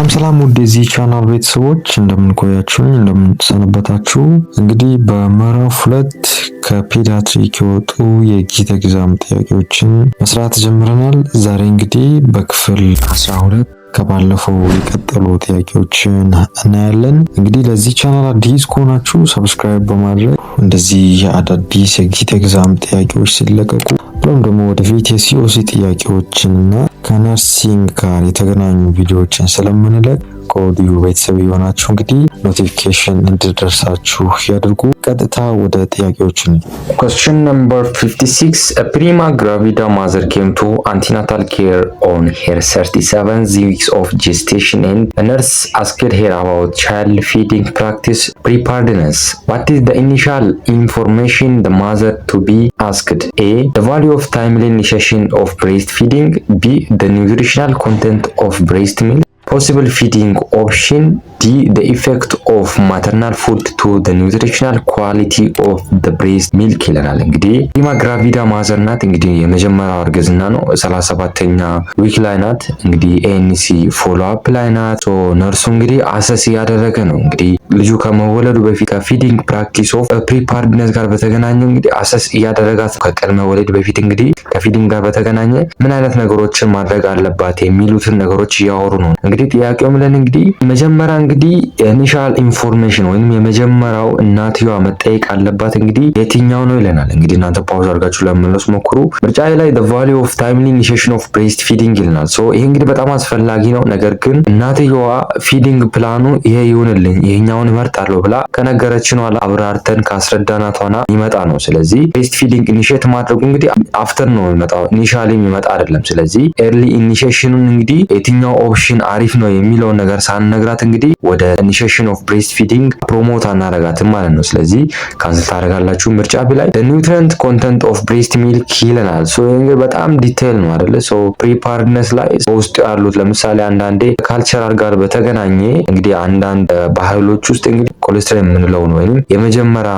ሰላም ውድ የዚህ ቻናል ቤተሰቦች እንደምን ቆያችሁ? እንደምን ሰነበታችሁ? እንግዲህ በምዕራፍ 2 ከፔዲያትሪክ የወጡ የጊት ኤግዛም ጥያቄዎችን መስራት ጀምረናል። ዛሬ እንግዲህ በክፍል 12 ከባለፈው የቀጠሉ ጥያቄዎችን እናያለን። እንግዲህ ለዚህ ቻናል አዲስ ከሆናችሁ ሰብስክራይብ በማድረግ እንደዚህ የአዳዲስ የጊት ኤግዛም ጥያቄዎች ሲለቀቁ ብሎም ደግሞ ወደፊት የሲኦሲ ጥያቄዎችንና ከነርሲንግ ጋር የተገናኙ ቪዲዮዎችን ስለምንለቅ ከወዲሁ ቤተሰብ የሆናችሁ እንግዲህ ኖቲፊኬሽን እንዲደርሳችሁ ያድርጉ። ቀጥታ ወደ ጥያቄዎች ነው። Question number 56. A prima gravida mother came to antenatal care on her 37th weeks of gestation and a nurse asked her about child feeding practice preparedness. What is the initial information the mother to be asked? A. The value of timely initiation of breastfeeding. B. The nutritional content of breast milk. Possible feeding option. D. The effect of maternal food to the nutritional quality of the breast milk ይለናል። እንግዲህ ፕሪማ ግራቪዳ ማዘር ናት። እንግዲህ የመጀመሪያው እርግዝና ነው። 37ኛ ዊክ ላይ ናት። እንግዲህ ኤንሲ ፎሎ አፕ ላይ ናት። ሶ ነርሱ እንግዲህ አሰስ እያደረገ ነው። እንግዲህ ልጁ ከመወለዱ በፊት ከፊዲንግ ፕራክቲስ ኦፍ ፕሪፓርድነስ ጋር በተገናኘ እንግዲህ አሰስ እያደረጋት ከቅድመ ወሊድ በፊት እንግዲህ ከፊዲንግ ጋር በተገናኘ ምን አይነት ነገሮችን ማድረግ አለባት የሚሉትን ነገሮች እያወሩ ነው። እንግዲህ ጥያቄው ምለን እንግዲህ መጀመሪያ እንግዲህ ኢኒሻል ኢንፎርሜሽን ወይም የመጀመሪያው እናትየዋ መጠየቅ አለባት እንግዲህ የትኛው ነው ይለናል። እንግዲህ እናንተ ፓውዝ አድርጋችሁ ለመመለስ ሞክሩ። ምርጫ ላይ the value of timely initiation of breastfeeding ይለናል። ሶ ይሄ እንግዲህ በጣም አስፈላጊ ነው። ነገር ግን እናትየዋ ፊዲንግ ፕላኑ ይሄ ይሁንልኝ ይሄኛውን እመርጣለሁ ብላ ከነገረችን ኋላ አብራርተን ካስረዳናቷና ይመጣ ነው። ስለዚህ breastfeeding ኢኒሺየት ማድረጉ እንግዲህ አፍተር ነው የሚመጣው፣ ኢኒሻሊ የሚመጣ አይደለም። ስለዚህ ኤርሊ ኢኒሺዬሽኑን እንግዲህ የትኛው ኦፕሽን አሪፍ ነው የሚለውን ነገር ሳንነግራት እንግዲህ ወደ ኢኒሺዬሽን ኦፍ ብሬስት ፊዲንግ ፕሮሞት አናረጋትም ማለት ነው። ስለዚህ ካንስል ታደርጋላችሁ። ምርጫ ቢ ላይ the nutrient content of breast milk ይለናል። ሶ እንግዲህ በጣም ዲቴይል ነው አይደለ? ሶ ፕሪፓርድነስ ላይ ውስጥ ያሉት ለምሳሌ አንዳንዴ ካልቸራል ጋር በተገናኘ እንግዲህ አንዳንድ ባህሎች ውስጥ እንግዲህ ኮሌስትሮል የምንለው ነው ወይንም የመጀመሪያ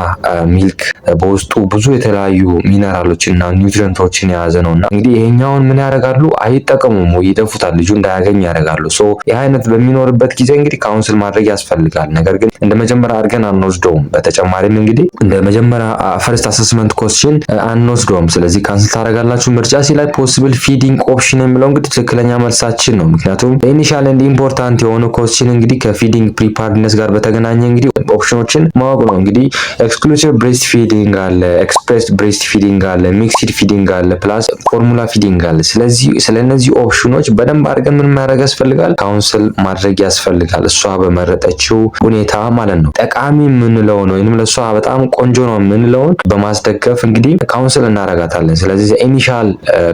ሚልክ በውስጡ ብዙ የተለያዩ ሚነራሎች እና ኒውትሪየንቶችን የያዘ ነውና እንግዲህ ይሄኛውን ምን ያደርጋሉ? አይጠቀሙም ወይ ይደፉታል፣ ልጁ እንዳያገኝ ያደርጋሉ። ሶ ይህ አይነት በሚኖርበት ጊዜ እንግዲህ ካውንስል ማድረግ ያስፈልጋል። ነገር ግን እንደ መጀመሪያ አድርገን አንወስደውም። በተጨማሪም እንግዲህ እንደ መጀመሪያ ፈርስት አሰስመንት ኮስችን አንወስደውም። ስለዚህ ካንስል ታደርጋላችሁ። ምርጫ ሲ ላይ ፖሲብል ፊዲንግ ኦፕሽን የሚለው እንግዲህ ትክክለኛ መልሳችን ነው። ምክንያቱም ኢኒሻል ኤንድ ኢምፖርታንት የሆኑ ኮስችን እንግዲህ ከፊዲንግ ፕሪፓርድነስ ጋር በተገናኘ እንግዲህ ኦፕሽኖችን ማወቅ ነው። እንግዲህ ኤክስክሉሲቭ ብሬስት ፊዲንግ አለ፣ ኤክስፕሬስ ብሬስት ፊዲንግ አለ፣ ሚክስድ ፊዲንግ አለ፣ ፕላስ ፎርሙላ ፊዲንግ አለ። ስለዚህ ስለነዚህ ኦፕሽኖች በደንብ አድርገን ምን ማድረግ ያስፈልጋል? ካውንስል ማድረግ ያስፈልጋል። እሷ በመረጠችው ሁኔታ ማለት ነው። ጠቃሚ የምንለውን ወይንም ለሷ በጣም ቆንጆ ነው የምንለውን በማስደገፍ እንግዲህ ካውንስል እናረጋታለን። ስለዚህ ኢኒሻል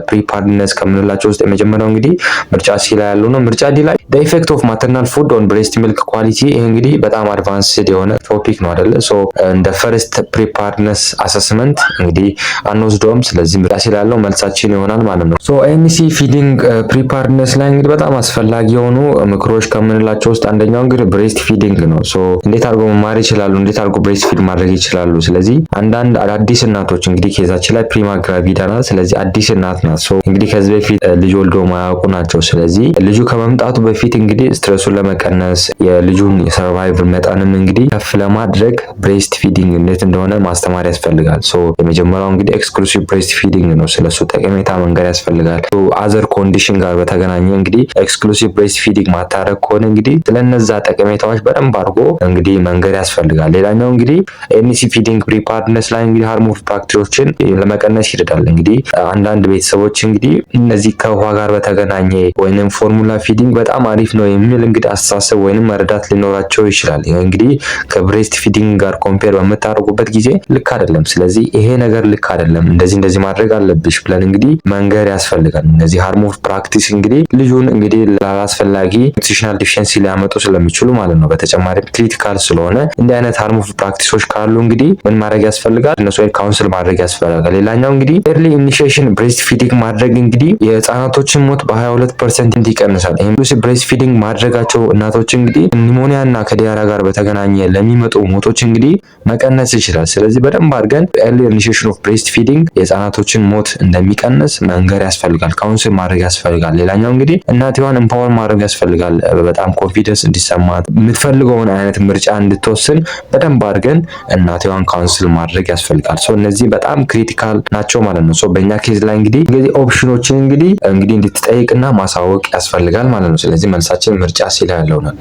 ፕሪፓርድነስ ከምንላቸው ውስጥ የመጀመሪያው እንግዲህ ምርጫ ሲ ላይ ያለው ነው። ምርጫ ዲ ላይ the effect of maternal food on breast milk quality ይሄ እንግዲህ በጣም አድቫንስድ የሆነ ቶፒክ ነው አይደለ? ሶ እንደ ፈርስት ፕሪፓርድነስ አሰስመንት እንግዲህ አንወስደውም። ስለዚህ ምርጫ ሲ ላይ ያለው መልሳችን ይሆናል ማለት ነው። ሶ ኤንሲ ፊዲንግ ፕሪፓርድነስ ላይ እንግዲህ በጣም አስፈላጊ የሆኑ ምክሮች ከምንላቸው ውስጥ አንደኛው እንግዲህ ብሬስት ፊዲንግ ነው። ሶ እንዴት አድርጎ መማር ይችላሉ? እንዴት አድርጎ ብሬስት ፊድ ማድረግ ይችላሉ? ስለዚህ አንዳንድ አዳዲስ እናቶች እንግዲህ ኬዛችን ላይ ፕሪማ ግራቪዳ ናት። ስለዚህ አዲስ እናት ናት። ሶ እንግዲህ ከዚህ በፊት ልጅ ወልዶ ማያውቁ ናቸው። ስለዚህ ልጁ ከመምጣቱ በፊት እንግዲህ ስትረሱን ለመቀነስ የልጁን የሰርቫይቭ መጠንም እንግዲህ ከፍ ለማድረግ ብሬስት ፊዲንግ እንዴት እንደሆነ ማስተማር ያስፈልጋል። ሶ የመጀመሪያው እንግዲህ ኤክስክሉሲቭ ብሬስት ፊዲንግ ነው። ስለሱ ጠቀሜታ መንገር ያስፈልጋል። ሶ አዘር ኮንዲሽን ጋር በተገናኘ እንግዲህ ኤክስክሉሲቭ ብሬስት ፊዲንግ ማታረግ ከሆነ እንግዲህ ስለነዛ ጠቀሜታዎች በደንብ አድርጎ እንግዲህ መንገር ያስፈልጋል። ሌላኛው እንግዲህ ኤንሲ ፊዲንግ ፕሪፓርድነስ ላይ እንግዲህ ሃርሞን ፋክተሮችን ለመቀነስ ይረዳል። እንግዲህ አንዳንድ ቤተሰቦች እንግዲህ እነዚህ ከውሃ ጋር በተገናኘ ወይንም ፎርሙላ ፊዲንግ በጣም አሪፍ ነው የሚል እንግዲህ አስተሳሰብ ወይንም መረዳት ሊኖራቸው ይችላል። እንግዲህ ከብሬስት ፊዲንግ ጋር ኮምፔር በምታደርጉበት ጊዜ ልክ አይደለም። ስለዚህ ይሄ ነገር ልክ አይደለም፣ እንደዚህ ማድረግ አለብሽ ብለን እንግዲህ መንገር ያስፈልጋል። እነዚህ ሃርሞን ፕራክቲስ እንግዲህ ልጁን እንግዲህ ላላስፈላጊ ኒውትሪሽናል ዲፊሸንሲ ሊያመጡ ስለሚችሉ ስለሚችሉ ማለት ነው። በተጨማሪም ክሪቲካል ስለሆነ እንዲህ አይነት ሃርሙፉል ፕራክቲሶች ካሉ እንግዲህ ምን ማድረግ ያስፈልጋል? እነሱ ካውንስል ማድረግ ያስፈልጋል። ሌላኛው እንግዲህ ኤርሊ ኢኒሺዬሽን ብሬስት ፊዲንግ ማድረግ እንግዲህ የህፃናቶችን ሞት በ22% ይቀንሳል። ይሄም ብሬስት ፊዲንግ ማድረጋቸው እናቶች እንግዲህ ኒሞኒያ እና ከዲያራ ጋር በተገናኘ ለሚመጡ ሞቶች እንግዲህ መቀነስ ይችላል። ስለዚህ በደንብ አድርገን ኤርሊ ኢኒሺዬሽን ኦፍ ብሬስት ፊዲንግ የህፃናቶችን ሞት እንደሚቀንስ መንገር ያስፈልጋል፣ ካውንስል ማድረግ ያስፈልጋል። ሌላኛው እንግዲህ እናትዋን ኤምፓወር ማድረግ ያስፈልጋል። በጣም ኮንፊደንስ እንዲሰማት የምትፈልገውን አይነት ምርጫ እንድትወስን በደንብ አድርገን እናትዋን ካውንስል ማድረግ ያስፈልጋል። ሶ እነዚህ በጣም ክሪቲካል ናቸው ማለት ነው። ሶ በእኛ ኬዝ ላይ እንግዲህ ኦፕሽኖችን እንግዲህ እንድትጠይቅና ማሳወቅ ያስፈልጋል ማለት ነው። ስለዚህ መልሳችን ምርጫ ሲል ያለው ነው።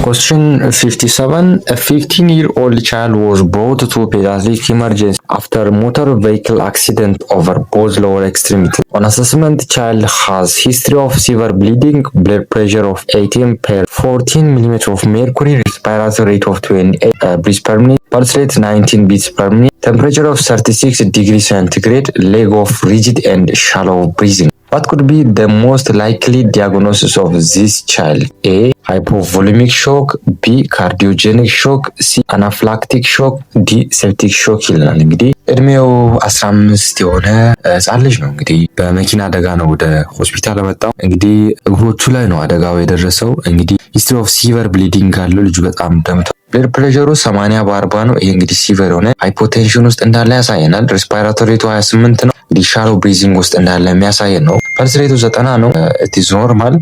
Question 57 A 15-year-old child was brought to pediatric emergency after motor vehicle accident over both lower extremities. On assessment, child has history of severe bleeding, blood pressure of 18 per 14 mm of mercury, respiratory rate of 28 breaths per minute, pulse rate 19 beats per minute, temperature of 36 degrees centigrade, leg of rigid and shallow breathing. What could be the most likely diagnosis of this child? A. Hypovolemic shock, B. Cardiogenic shock, C. Anaphylactic shock, D. septic shock ይላል። እንግዲህ እድሜው 15 የሆነ ህጻን ልጅ ነው። እንግዲህ በመኪና አደጋ ነው ወደ ሆስፒታል የመጣው። እንግዲህ እግሮቹ ላይ ነው አደጋው የደረሰው። እንግዲህ ሂስትሪ ኦፍ ሲቨር ብሊዲንግ አለው። ልጁ በጣም ደምቷል። ብለድ ፕሬሸሩ 80/40 ነው። ይሄ እንግዲህ ሲቨር የሆነ ሃይፖቴንሽን ውስጥ እንዳለ ያሳየናል። ሬስፓይራቶሪ ሬቱ 28 ነው። እንግዲህ ሻሎ ብሪዚንግ ውስጥ እንዳለ የሚያሳየን ነው። ፐልስ ሬቱ 90 ነው። ኢትስ ኖርማል።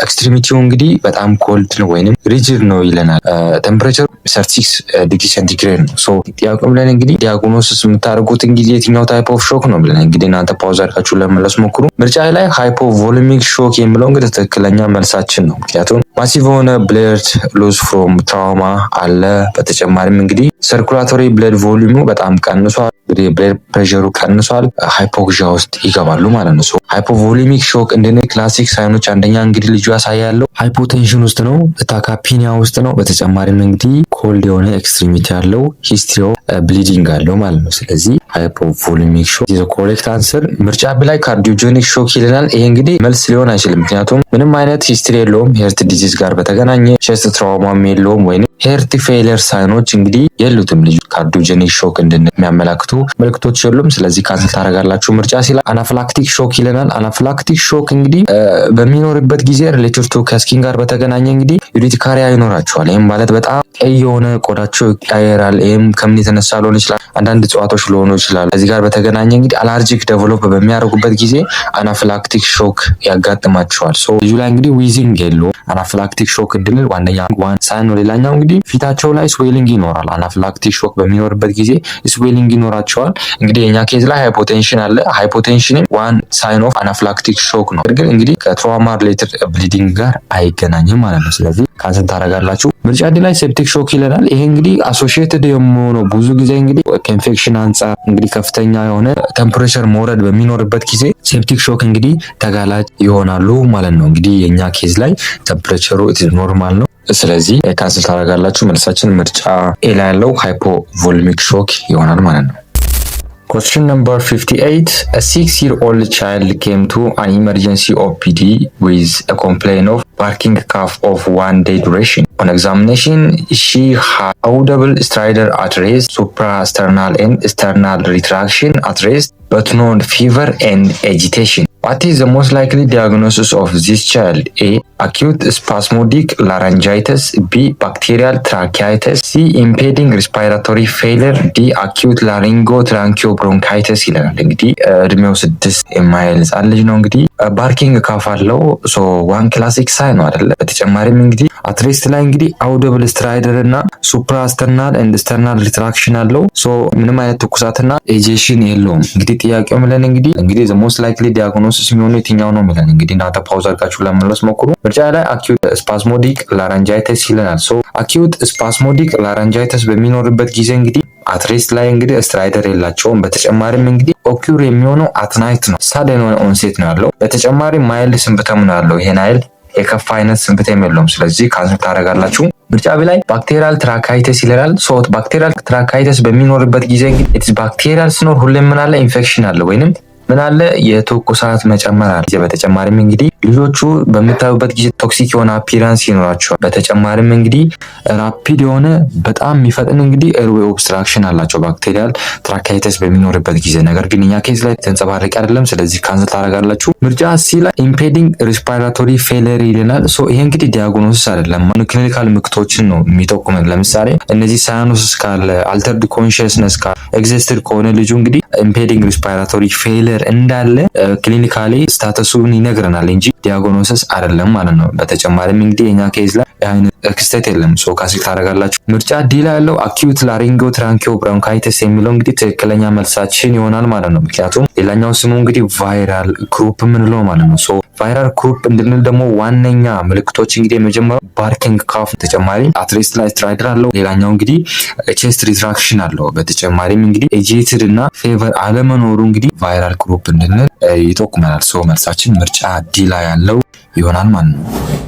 ኤክስትሪሚቲው እንግዲህ በጣም ኮልድ ነው ወይንም ሪጅድ ነው ይለናል። ቴምፕሬቸሩ 36 ዲግሪ ሴንቲግሬድ ነው። ሶ ጥያቄው ብለን እንግዲህ ዲያግኖሲስ የምታደርጉት እንግዲህ የትኛው ታይፕ ኦፍ ሾክ ነው ብለን እንግዲህ እናንተ ፓውዝ አድርጋችሁ ለመመለስ ሞክሩ። ምርጫ ላይ ሃይፖቮሊሚክ ሾክ የሚለው እንግዲህ ትክክለኛ መልሳችን ነው። ምክንያቱም ማሲቭ የሆነ ብለድ ሎስ ፍሮም ትራውማ አለ። በተጨማሪም እንግዲህ ሰርኩላቶሪ ብለድ ቮሊዩሙ በጣም ቀንሷል። እንግዲህ ብለድ ፕሬሸሩ ቀንሷል። ሃይፖክሲያ ውስጥ ይገባሉ ማለት ነው። ሶ ሃይፖቮሊሚክ ሾክ እንደነ ክላሲክ ሳይኖች አንደኛ እንግዲህ ልጁ ያሳያለው ሃይፖቴንሽን ውስጥ ነው፣ ታካፒኒያ ውስጥ ነው። በተጨማሪም እንግዲህ ኮልድ የሆነ ኤክስትሪሚቲ ያለው ሂስትሪ ኦፍ ብሊዲንግ አለው ማለት ነው። ስለዚህ ሃይፖቮሊሚክ ሾክ ኢዝ ኮሬክት አንሰር። ምርጫ ቢ ላይ ካርዲዮጀኒክ ሾክ ይለናል። ይሄ እንግዲህ መልስ ሊሆን አይችልም፣ ምክንያቱም ምንም አይነት ሂስትሪ የለውም። ሄርት ዲዚዝ ጋር በተገናኘ ቼስት ትራውማም የለውም ወይንም ሄርት ፌለር ሳይኖች እንግዲህ የሉትም። ልጁ ካርዲዮጀኒክ ሾክ እንደሚያመላክቱ ምልክቶች የሉም። ስለዚህ ካንሰል ታደርጋላችሁ። ምርጫ ሲላ አናፍላክቲክ ሾክ ይለናል። አናፍላክቲክ ሾክ እንግዲህ በሚኖርበት ጊዜ ሪሌትድ ቱ ከስኪን ጋር በተገናኘ እንግዲህ ዩሪቲካሪያ ይኖራቸዋል። ይህም ማለት በጣም ቀይ የሆነ ቆዳቸው ይቀያየራል። ይህም ከምን የተነሳ ሊሆን ይችላል? አንዳንድ እጽዋቶች ሊሆኑ ይችላል። ከዚህ ጋር በተገናኘ እንግዲህ አላርጂክ ዴቨሎፕ በሚያደርጉበት ጊዜ አናፍላክቲክ ሾክ ያጋጥማቸዋል። ሶ ልጁ ላይ እንግዲህ ዊዚንግ የለውም። አናፍላክቲክ ሾክ እንድንል ዋነኛ ሳይን ነው። ሌላኛው እንግዲህ ፊታቸው ላይ ስዌሊንግ ይኖራል። አናፍላክቲክ ሾክ በሚኖርበት ጊዜ ስዌሊንግ ይኖራቸዋል። እንግዲህ የኛ ኬዝ ላይ ሃይፖቴንሽን አለ። ሃይፖቴንሽን ዋን ሳይን ኦፍ አናፍላክቲክ ሾክ ነው። ግን እንግዲህ ከትራውማ ሪሌትድ ብሊዲንግ ጋር አይገናኝም ማለት ነው። ስለዚህ ካንሰል ታደርጋላችሁ። ምርጫ ዲ ላይ ሴፕቲክ ሾክ ይለናል። ይሄ እንግዲህ አሶሺየትድ የሚሆነው ብዙ ጊዜ እንግዲህ ከኢንፌክሽን አንጻር እንግዲህ ከፍተኛ የሆነ ቴምፕሬቸር መውረድ በሚኖርበት ጊዜ ሴፕቲክ ሾክ እንግዲህ ተጋላጭ ይሆናሉ ማለት ነው። እንግዲህ የኛ ኬዝ ላይ ቴምፕሬቸሩ ኖርማል ነው። ስለዚህ ካንሰል ታደርጋላችሁ። መልሳችን ምርጫ ኤ ላይ ያለው ሃይፖቮሊሚክ ሾክ ይሆናል ማለት ነው። Question number 58. A 6-year-old child came to an emergency OPD with a complaint of barking cough of 1 day duration. On examination, she had audible stridor at rest, suprasternal and sternal retraction at rest, but no fever and agitation. What is the most likely diagnosis of this child? A. Acute spasmodic laryngitis, B. Bacterial tracheitis, C. Impeding respiratory failure, D. Acute laryngotracheobronchitis ይላል። እንግዲህ እድሜው 6 የማይል ህጻን ልጅ ነው። እንግዲህ ባርኪንግ ካፍ አለው። ሶ ዋን ክላሲክ ሳይን ነው አይደለ? በተጨማሪም እንግዲህ አትሬስት ላይ እንግዲህ አውዲብል ስትራይደር እና ሱፕራስተርናል ኤንድ ስተርናል ሪትራክሽን አለው። ሶ ምንም አይነት ትኩሳትና ኤጄሽን የለውም። እንግዲህ ጥያቄው ምለን እንግዲህ the most likely diagnosis የሚሆነው የትኛው ነው የሚለን እንግዲህ እናንተ ፓውዝ አድርጋችሁ ለመመለስ ሞክሩ። ምርጫ ላይ አኪዩት ስፓስሞዲክ ላራንጃይተስ ይለናል። ሶ አኪዩት ስፓስሞዲክ ላራንጃይተስ በሚኖርበት ጊዜ እንግዲህ አትሬስት ላይ እንግዲህ ስትራይደር የላቸውም። በተጨማሪም እንግዲህ ኦኪር የሚሆነው አትናይት ነው። ሳደን ኦንሴት ነው ያለው። በተጨማሪም ማይልድ ሲምፕተም ነው ያለው። ይሄን አይል የከፋ አይነት ሲምፕተም የለውም። ስለዚህ ካንሰል ታደርጋላችሁ። ምርጫ ላይ ባክቴሪያል ትራካይተስ ይላል። ባክቴሪያል ትራካይተስ በሚኖርበት ጊዜ እንግዲህ ኢትስ ባክቴሪያል ሲኖር ሁሌም ምን አለ? ኢንፌክሽን አለ ወይንም ምን አለ የትኩሳት መጨመር አለ። በተጨማሪም እንግዲህ ልጆቹ በምታዩበት ጊዜ ቶክሲክ የሆነ አፒራንስ ይኖራቸዋል። በተጨማሪም እንግዲህ ራፒድ የሆነ በጣም የሚፈጥን እንግዲህ ኤርዌይ ኦብስትራክሽን አላቸው ባክቴሪያል ትራካይተስ በሚኖርበት ጊዜ። ነገር ግን እኛ ኬዝ ላይ ተንጸባራቂ አይደለም፣ ስለዚህ ካንሰል ታደርጋላችሁ። ምርጫ ሲ ላይ ኢምፔዲንግ ሪስፓይራቶሪ ፌለር ይለናል። ሶ ይሄ እንግዲህ ዲያግኖሲስ አይደለም፣ ክሊኒካል ምልክቶችን ነው የሚጠቁመን። ለምሳሌ እነዚህ ሳያኖሲስ ካለ፣ አልተርድ ኮንሽስነስ ካለ፣ ኤግዚስትድ ከሆነ ልጁ እንግዲህ ኢምፔዲንግ ሪስፓይራቶሪ ፌለር እንዳለ ክሊኒካሊ ስታተሱን ይነግረናል እንጂ ዲያግኖሲስ አይደለም ማለት ነው። በተጨማሪም እንግዲህ የኛ ኬዝ ላይ አይነት ክስተት የለም። ሶ ካንሰል ታደርጋላችሁ። ምርጫ ዲ ላይ ያለው አኪዩት ላሪንጎ ትራንኪዮ ብሮንካይተስ የሚለው እንግዲህ ትክክለኛ መልሳችን ይሆናል ማለት ነው። ምክንያቱም ሌላኛው ስሙ እንግዲህ ቫይራል ክሩፕ የምንለው ማለት ነው። ሶ ቫይራል ክሩፕ እንድንል ደግሞ ዋነኛ ምልክቶች እንግዲህ የመጀመሪያው ባርኪንግ ካፍ፣ ተጨማሪ አትሬስት ላይ ስትራይደር አለው። ሌላኛው እንግዲህ ቼስት ሪትራክሽን አለው። በተጨማሪም እንግዲህ ኤጂቴድ እና ፌቨር አለመኖሩ እንግዲህ ቫይራል ክሩፕ እንድንል ይጠቁመናል። ሶ መልሳችን ምርጫ ዲ ላይ ያለው ይሆናል ማለት ነው።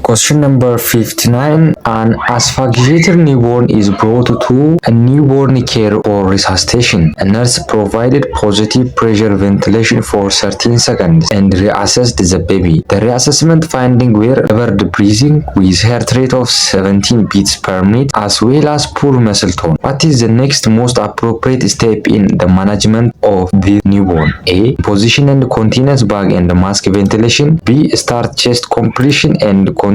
Question number 59. An asphyxiated newborn is brought to a newborn care or resuscitation. A nurse provided positive pressure ventilation for 13 seconds and reassessed the baby. The reassessment finding were favored breathing with heart rate of 17 beats per minute as well as poor muscle tone. What is the next most appropriate step in the management of the newborn? A. Position and continuous bag and mask ventilation. B. Start chest compression and continue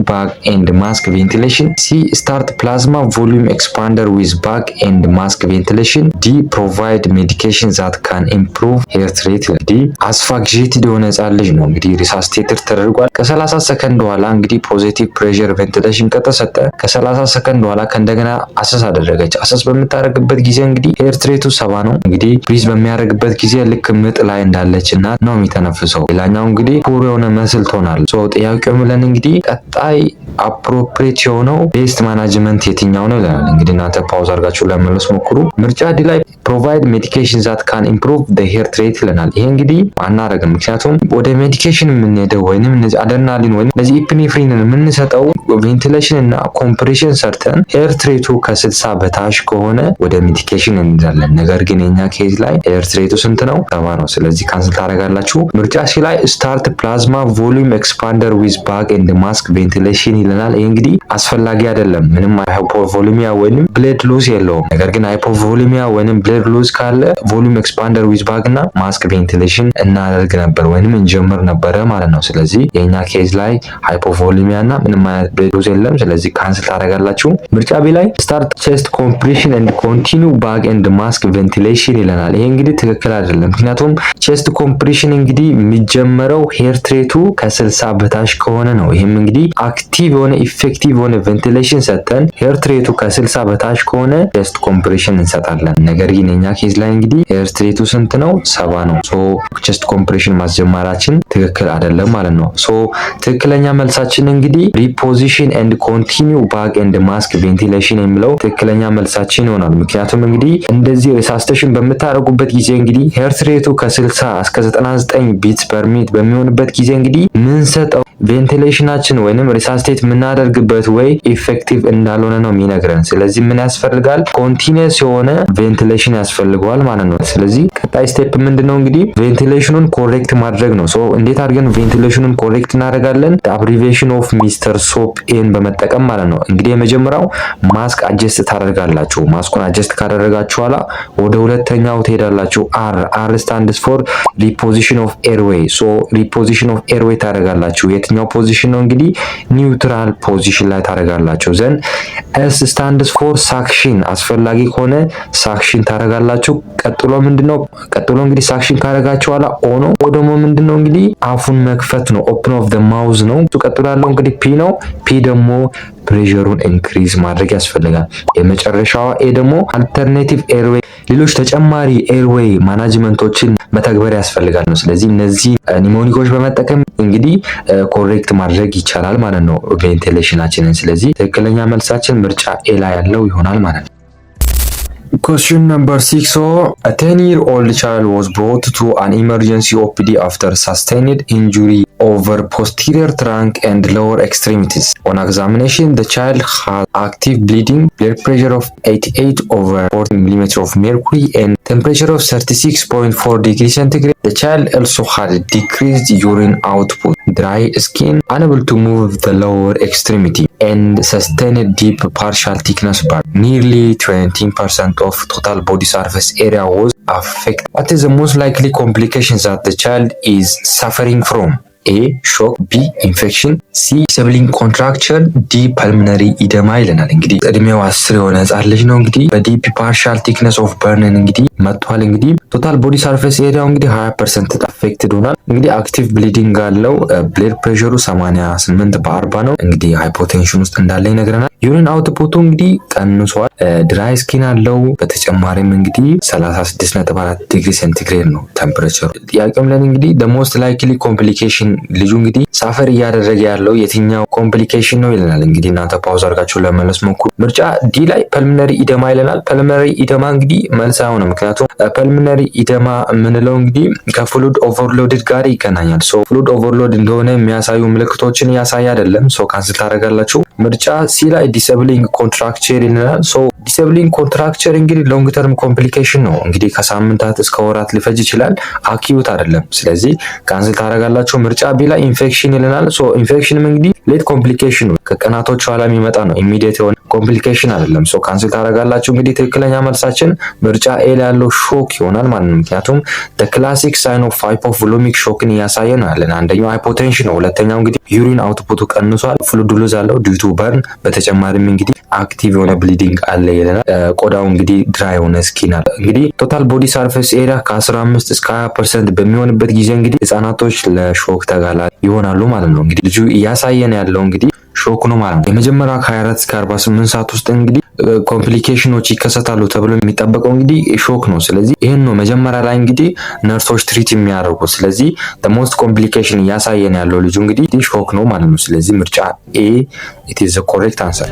bag and mask ventilation. C. Start plasma volume expander with bag and mask ventilation. D. Provide medication that can improve heart rate. D. አስፋክሲየትድ የሆነ ህጻን ልጅ ነው እንግዲህ ሪሳስቴትድ ተደርጓል። ከ30 ሰከንድ በኋላ እንግዲህ ፖዚቲቭ ፕሬሸር ቬንቲሌሽን ከተሰጠ ከ30 ሰከንድ በኋላ ከእንደገና አሰስ አደረገች። አሰስ በምታደርግበት ጊዜ እንግዲህ heart rate 70 ነው። እንግዲህ ብሪዝ በሚያደርግበት ጊዜ ልክ ምጥ ላይ እንዳለች እናት ነው የሚተነፍሰው። ሌላኛው እንግዲህ ፑር የሆነ መስል ትሆናል። ሶ ጥያቄው ምለን እንግዲህ ቀጣይ አፕሮፕሪየት የሆነው ቤስት ማናጅመንት የትኛው ነው ይላል። እንግዲህ እናንተ ፓውዝ አድርጋችሁ ለመመለስ ሞክሩ። ምርጫ ዲ ላይ ፕሮቫይድ ሜዲኬሽን ዛት ካን ኢምፕሩቭ ዘ ሄርት ሬት ይለናል። ይሄ እንግዲህ አናረግም፣ ምክንያቱም ወደ ሜዲኬሽን የምንሄደው ወይንም እነዚህ አድሬናሊን ወይንም እነዚህ ኢፒኔፍሪንን የምንሰጠው ቬንቲሌሽን እና ኮምፕሬሽን ሰርተን ሄርት ሬቱ ከ60 በታች ከሆነ ወደ ሜዲኬሽን እንሄዳለን። ነገር ግን የኛ ኬዝ ላይ ሄርት ሬቱ ስንት ነው? 70 ነው። ስለዚህ ካንስል ታደርጋላችሁ። ምርጫ ሲ ላይ ስታርት ፕላዝማ ቮሊዩም ኤክስፓንደር ዊዝ ባግ ኤንድ ማስክ ቬንቲሌሽን ይለናል። ይሄ እንግዲህ አስፈላጊ አይደለም፣ ምንም ሃይፖቮሊሚያ ወይንም ብሌድ ሉዝ የለውም። ነገር ግን ሃይፖቮሊሚያ ወይንም ብሌድ ሉዝ ካለ ቮሊዩም ኤክስፓንደር ዊዝ ባግ እና ማስክ ቬንቲሌሽን እናደርግ ነበር ወይንም እንጀምር ነበረ ማለት ነው። ስለዚህ የኛ ኬዝ ላይ ሃይፖቮሊሚያ እና ምንም አይነት ብሌድ ሉዝ የለም። ስለዚህ ካንስል ታደርጋላችሁ። ምርጫ ቢ ላይ ስታርት ቼስት ኮምፕሬሽን ኤንድ ኮንቲኒው ባግ ኤንድ ማስክ ቬንቲሌሽን ይለናል። ይሄ እንግዲህ ትክክል አይደለም፣ ምክንያቱም ቼስት ኮምፕሬሽን እንግዲህ የሚጀመረው ሄርት ሬቱ ከ60 በታች ከሆነ ነው። ይሄም እንግዲህ አክቲቭ የሆነ ኢፌክቲቭ የሆነ ቬንቲሌሽን ሰጥተን ሄርት ሬቱ ከ60 በታች ከሆነ ቼስት ኮምፕሬሽን እንሰጣለን። ነገር ግን የኛ ኬዝ ላይ እንግዲህ ሄርት ሬቱ ስንት ነው? 70 ነው። ሶ ቼስት ኮምፕሬሽን ማስጀመራችን ትክክል አይደለም ማለት ነው። ሶ ትክክለኛ መልሳችን እንግዲህ ሪፖዚሽን ኤንድ ኮንቲኒው ባግ ኤንድ ማስክ ቬንቲሌሽን የሚለው ትክክለኛ መልሳችን ይሆናል። ምክንያቱም እንግዲህ እንደዚህ ሪሳስቴሽን በምታደርጉበት ጊዜ እንግዲህ ሄርት ሬቱ ከ60 እስከ 99 ቢትስ ፐር ሚኒት በሚሆንበት ጊዜ እንግዲህ ምን ሰጠው ቬንቲሌሽናችን ወይንም ሪሳስቴት የምናደርግበት ወይ ኢፌክቲቭ እንዳልሆነ ነው የሚነግረን። ስለዚህ ምን ያስፈልጋል? ኮንቲኒየስ የሆነ ቬንቲሌሽን ያስፈልገዋል ማለት ነው። ስለዚህ ቀጣይ ስቴፕ ምንድነው? እንግዲህ ቬንቲሌሽኑን ኮሬክት ማድረግ ነው። ሶ እንዴት አድርገን ቬንቲሌሽኑን ኮሬክት እናደርጋለን? አብሪቬሽን ኦፍ ሚስተር ሶፕ ኤን በመጠቀም ማለት ነው። እንግዲህ የመጀመሪያው ማስክ አጀስት ታደርጋላችሁ። ማስኩን አጀስት ካደረጋችሁ በኋላ ወደ ሁለተኛው ትሄዳላችሁ። አር ስታንድስ ፎር ሪፖዚሽን ኦፍ ኤርዌይ። ሶ ሪፖዚሽን ኦፍ ኤርዌይ ታደርጋላችሁ። የትኛው ፖዚሽን ነው? እንግዲህ ኒውትራል ፖዚሽን ላይ ታደርጋላችሁ። ዘን ኤስ ስታንድስ ፎር ሳክሽን፣ አስፈላጊ ከሆነ ሳክሽን ታደርጋላችሁ። ቀጥሎ ምንድነው? ቀጥሎ እንግዲህ ሳክሽን ካደረጋችሁ በኋላ ኦ ነው። ኦ ደግሞ ምንድነው? እንግዲህ አፉን መክፈት ነው። ኦፕን ኦፍ ዘ ማውዝ ነው። ቀጥሎ ያለው እንግዲህ ፒ ነው። ፒ ደግሞ ፕሬሸሩን ኢንክሪዝ ማድረግ ያስፈልጋል። የመጨረሻዋ ኤ ደግሞ አልተርኔቲቭ ኤርዌይ፣ ሌሎች ተጨማሪ ኤርዌይ ማናጅመንቶችን መተግበር ያስፈልጋል ነው። ስለዚህ እነዚህ ኒሞኒኮች በመጠቀም እንግዲህ ኮሬክት ማድረግ ይቻላል ማለት ነው ቬንቲሌሽናችንን። ስለዚህ ትክክለኛ መልሳችን ምርጫ ኤ ላይ ያለው ይሆናል ማለት ነው። Question number 6. A 10-year-old child was brought to an emergency OPD after sustained injury over posterior trunk and lower extremities. On examination, the child had active bleeding, blood pressure of 88/40 mm of mercury, and temperature of 36.4 degrees centigrade. The child also had decreased urine output, dry skin, unable to move the lower extremity, and sustained deep partial thickness burn. Nearly 20% of total body surface area was affected. What is the most likely complications that the child is suffering from? A. shock, B. infection, C. disabling contracture፣ ዲ ፐልምነሪ ኢደማ ይለናል። እንግዲህ እድሜው 10 የሆነ ህጻን ልጅ ነው። እንግዲህ በዲፕ ፓርሻል ቲክነስ ኦፍ በርንን እንግዲህ መጥቷል። እንግዲህ ቶታል ቦዲ ሰርፌስ ኤሪያው እንግዲህ 20% አፌክትድ ሆኗል። እንግዲህ አክቲቭ ብሊዲንግ አለው። ብለድ ፕሬሸሩ 88/40 ነው። እንግዲህ ሃይፖቴንሽን ውስጥ እንዳለ ይነግረናል። ዩሪን አውትፑቱ እንግዲህ ቀንሷል። ድራይ ስኪን አለው። በተጨማሪም እንግዲህ 36.4 ዲግሪ ሴንቲግሬድ ነው ቴምፕሬቸሩ። ጥያቄውም ላይ እንግዲህ the most likely complication ልጁ እንግዲህ ሳፈር እያደረገ ያለው የትኛው ኮምፕሊኬሽን ነው ይለናል። እንግዲህ እናንተ ፓውዝ አድርጋችሁ ለመለስ ሞክሩ። ምርጫ ዲ ላይ ፐልሚነሪ ኢደማ ይለናል። ፐልሚነሪ ኢደማ እንግዲህ መልስ አይሆንም። ምክንያቱም ፐልሚነሪ ኢደማ የምንለው እንግዲህ ከፍሉድ ኦቨርሎድድ ጋር ይገናኛል። ሶ ፍሉድ ኦቨርሎድ እንደሆነ የሚያሳዩ ምልክቶችን እያሳየ አይደለም። ሶ ካንስል ታደርጋላችሁ። ምርጫ ሲ ላይ ዲሰብሊንግ ኮንትራክቸር ይለናል። ሶ ዲሰብሊንግ ኮንትራክቸር እንግዲህ ሎንግ ተርም ኮምፕሊኬሽን ነው። እንግዲህ ከሳምንታት እስከ ወራት ሊፈጅ ይችላል። አኪዩት አይደለም። ስለዚህ ካንስል ታደርጋላችሁ። ምርጫ ቢ ላይ ኢንፌክሽን ይለናል። ሶ ኢንፌክሽንም እንግዲህ ሌት ኮምፕሊኬሽን ነው። ከቀናቶች ኋላ የሚመጣ ነው። ኢሚዲየት የሆነ ኮምፕሊኬሽን አይደለም። ሶ ካንስል ታደርጋላችሁ። እንግዲህ ትክክለኛ መልሳችን ምርጫ ኤ ላይ ያለው ሾክ ይሆናል ማለት ነው። ምክንያቱም the classic sign of hypovolemic shockን እያሳየ ነው ያለን። አንደኛው ሃይፖቴንሽን ነው። ሁለተኛው እንግዲህ ዩሪን አውትፑቱ ቀንሷል። ፍሉድ ሉዝ አለው ዲው ቱ በርን። በተጨማሪም እንግዲህ አክቲቭ የሆነ ብሊዲንግ አለ ይለናል። ቆዳው እንግዲህ ድራይ የሆነ ስኪን አለ። እንግዲህ ቶታል ቦዲ ሰርፌስ ኤሪያ ከ15 እስከ 20% በሚሆንበት ጊዜ እንግዲህ ህጻናቶች ለሾክ ተጋላጭ ይሆናሉ ማለት ነው። እንግዲህ ልጁ እያሳየን ያለው እንግዲህ ሾክ ነው ማለት ነው። የመጀመሪያው ከ24 እስከ 48 ሰዓት ውስጥ እንግዲህ ኮምፕሊኬሽኖች ይከሰታሉ ተብሎ የሚጠበቀው እንግዲህ ሾክ ነው። ስለዚህ ይሄን ነው መጀመሪያ ላይ እንግዲህ ነርሶች ትሪት የሚያደርጉ። ስለዚህ the most complication እያሳየን ያለው ልጁ እንግዲህ ሾክ ነው ማለት ነው። ስለዚህ ምርጫ ኤ it is the correct answer።